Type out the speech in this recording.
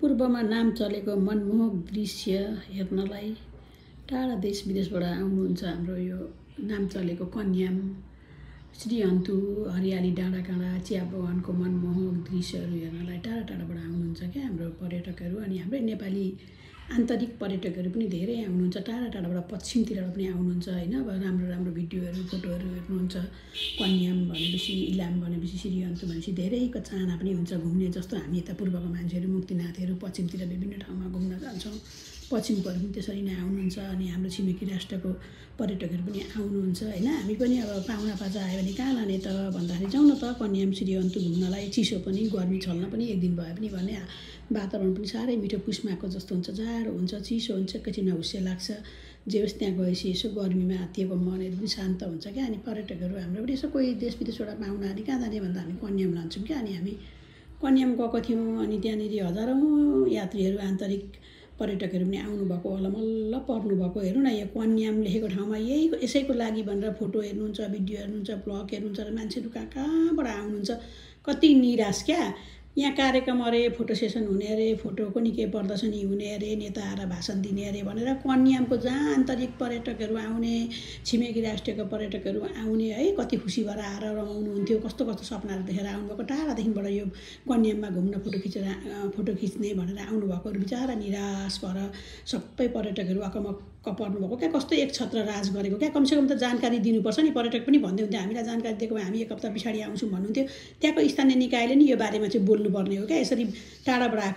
पूर्वमा नाम चलेको मनमोहक दृश्य हेर्नलाई टाढा देश विदेशबाट आउनुहुन्छ। हाम्रो यो नाम चलेको कन्याम, श्रीअन्तु, हरियाली डाँडाकाँडा, चिया बगानको मनमोहक दृश्यहरू हेर्नलाई टाढा टाढाबाट आउनुहुन्छ क्या हाम्रो पर्यटकहरू। अनि हाम्रै नेपाली आन्तरिक पर्यटकहरू पनि धेरै आउनुहुन्छ, टाढा टाढाबाट पश्चिमतिरबाट पनि आउनुहुन्छ होइन। अब राम्रो राम्रो भिडियोहरू फोटोहरू हेर्नुहुन्छ। कन्याम भनेपछि, इलाम भनेपछि, श्रीअन्तु भनेपछि धेरैको चाहना पनि हुन्छ घुम्ने। जस्तो हामी यता पूर्वको मान्छेहरू मुक्तिनाथहरू पश्चिमतिर विभिन्न ठाउँमा घुम्न जान्छौँ, पश्चिमकोहरू पनि त्यसरी नै आउनुहुन्छ। अनि हाम्रो छिमेकी राष्ट्रको पर्यटकहरू पनि आउनुहुन्छ होइन। हामी पनि अब पाहुनापाचा आयो भने कहाँ लाने त भन्दाखेरि जाउँ न त कन्याम श्रीअन्तु घुम्नलाई। चिसो पनि, गर्मी छल्न पनि एक दिन भए पनि भन्ने। वातावरण पनि साह्रै मिठो, पुसमाको जस्तो हुन्छ, जाडो हुन्छ, चिसो हुन्छ, एकैछिनमा हुस्से लाग्छ। जे होस् त्यहाँ गएपछि यसो गर्मीमा आत्तिएको मनहरू पनि शान्त हुन्छ क्या। अनि पर्यटकहरू हाम्रो पनि यसो कोही देश विदेशबाट पाहुना अनि कहाँ जाने भन्दा हामी कन्याम लान्छौँ क्या। अनि हामी कन्याम गएको थियौँ। अनि त्यहाँनिर हजारौँ यात्रीहरू, आन्तरिक पर्यटकहरू पनि आउनुभएको, अलमल्ल पर्नुभएको। हेर्नु न, यो कन्याम लेखेको ठाउँमा यसैको लागि भनेर फोटो हेर्नुहुन्छ, भिडियो हेर्नुहुन्छ, ब्लग हेर्नुहुन्छ र मान्छेहरू कहाँ कहाँबाट आउनुहुन्छ। कति निराश क्या। यहाँ कार्यक्रम अरे, फोटो सेसन हुने अरे, फोटोको नि केही प्रदर्शनी हुने अरे, नेता आएर भाषण दिने अरे भनेर कन्यामको जहाँ आन्तरिक पर्यटकहरू आउने, छिमेकी राष्ट्रको पर्यटकहरू आउने है, कति खुसी भएर आएर रमाउनुहुन्थ्यो। कस्तो कस्तो सपनाहरू देखेर आउनुभएको, टाढादेखिबाट यो कन्याममा घुम्न फोटो खिच्ने भनेर आउनुभएकोहरू बिचारा निराश भएर सबै पर्यटकहरू अकमक्क पर्नुभएको क्या। कस्तो एक छत्र राज गरेको क्या। कमसेकम त जानकारी दिनुपर्छ नि। पर्यटक पनि भन्दै हुन्थ्यो, हामीलाई जानकारी दिएको भए हामी एक हप्ता पछाडि आउँछौँ भन्नुहुन्थ्यो। त्यहाँको स्थानीय निकायले नि यो बारेमा चाहिँ बोल्नुपर्ने हो क्या। यसरी टाढाबाट आएको